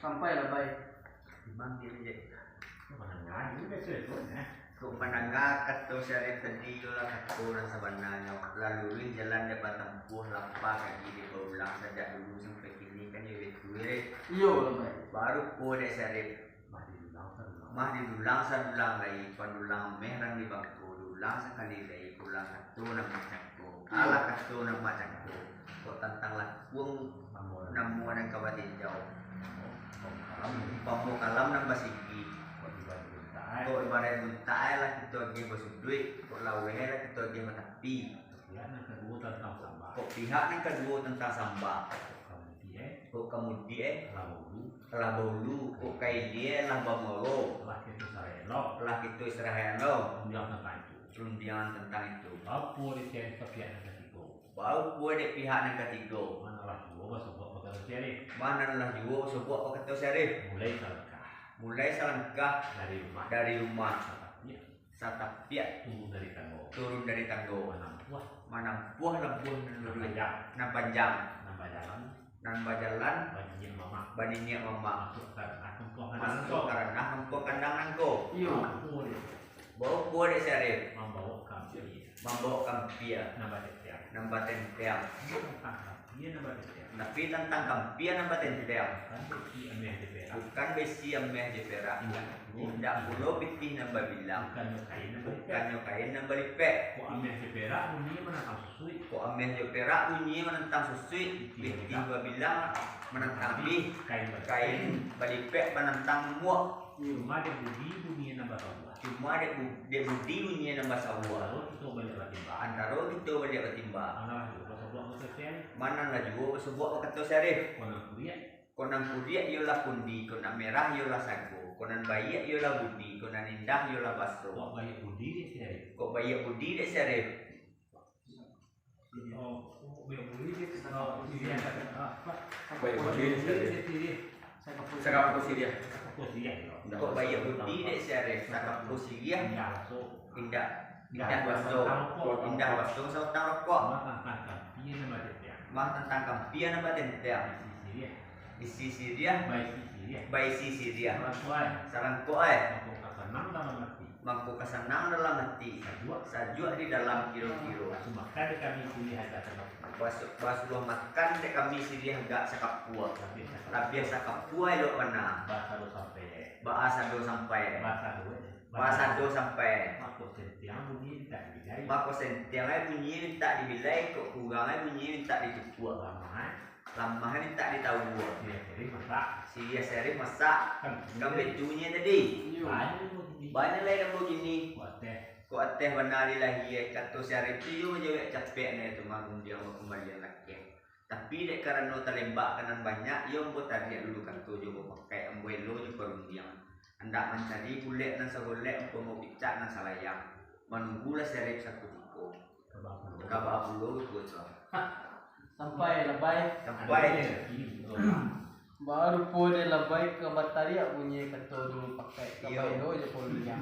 Sampai lah baik. Imam dia je. Menengah itu biasa tu nah. Kau menengah kata syarif tadi lah kata orang sebenarnya lalu jalan dapat tempuh lapar kaki di berulang sejak dulu sampai kini kan dia betul. Iya lah baik. Baru kau dek syarif mah diulang sadulang lagi padulang merah di bangku dulang sekali lagi pulang kata nama cangku ala kata nama cangku kau tentang lakung namu dan kabatin jauh pamu kalam dan basiki kau ibarat minta lah kita lagi bersudui kau lawe lah kita lagi matapi kau pihak yang kedua tentang sambak kau kemudian lah bolu kau kai dia lah bamoro lah kita Israel lo rundian tentang itu baru buat dek pihak yang ketiga mana lah juga sebuah kata syarif mulai selangkah dari rumah satapiak turun dari tanggo mana buah lembuh nan panjang nan bajalan baninya mama masuk karena hempok kandang nangko Iya. bawa buah dek syarif membawa kampia nambah tempeang tapi tentang kampia nambah tempeang bukan besi ameh di perak tidak pulau pitih nambah bilang bukan kain nambah lipek kok ameh di perak bunyi menentang susui pitih nambah bilang menentang bih kain balipek menentang muak cuma dek budi bunyi nambah sawah antara kita balik bertimbang mana lah juga sebuah kata syarif konan kuriak ialah pundi konan merah ialah sago konan bayak ialah budi konan indah ialah baso kok bayak budi dek syarif Sekarang posisi dia. kok bayak budi dek syarif sakap posisi indah baso sautang rokok mah tentang kampian apa tentang di sisi dia baik sisi dia sarang koe mampu kesenang dalam hati sajua di dalam kiro-kiro basuh makan dek kami sini agak sakapua tapi sakapua elok mana bahasa do sampai mako sentiang ay bunyi tak dibilai kok kurang ay bunyi tak ditukua lamah ni tak ditahu si seri masak kami tunya tadi banyak lain yang begini kok teh benar lagi kata seri tu je capek ni tu magung dia mau kembali lagi tapi dek karena terlembak kanan banyak yo buat tadi dulu kan tu je pakai ambuelo je perundiang hendak mencari kulit dan segolek mau picak dan salayang menunggulah seri satu tiko kabah pulau itu Sampai lebay. Baru pun dia lebay ke batari bunyi kata dulu pakai kabelo je polinya.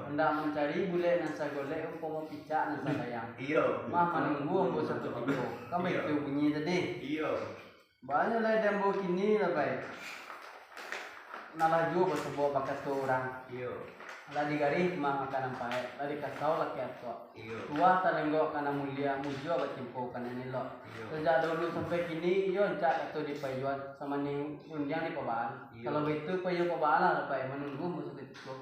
Hendak mencari bule nan sagolek umpama picak nan salayang. Mah menunggu ambo satu tiko. Kami itu bunyi tadi. Banyak lah dembo kini lebay. Nalaju bersebuah pakai tu orang. Ladi gari mah akan nampai, ladi kasau laki atau tua talenggok kana mulia mujo bertimpo kana nilo. Sejak dulu sampai kini yo encak atau di payuan sama ni undian di pabaan. Kalau begitu payung pabaan lah menunggu musuh itu.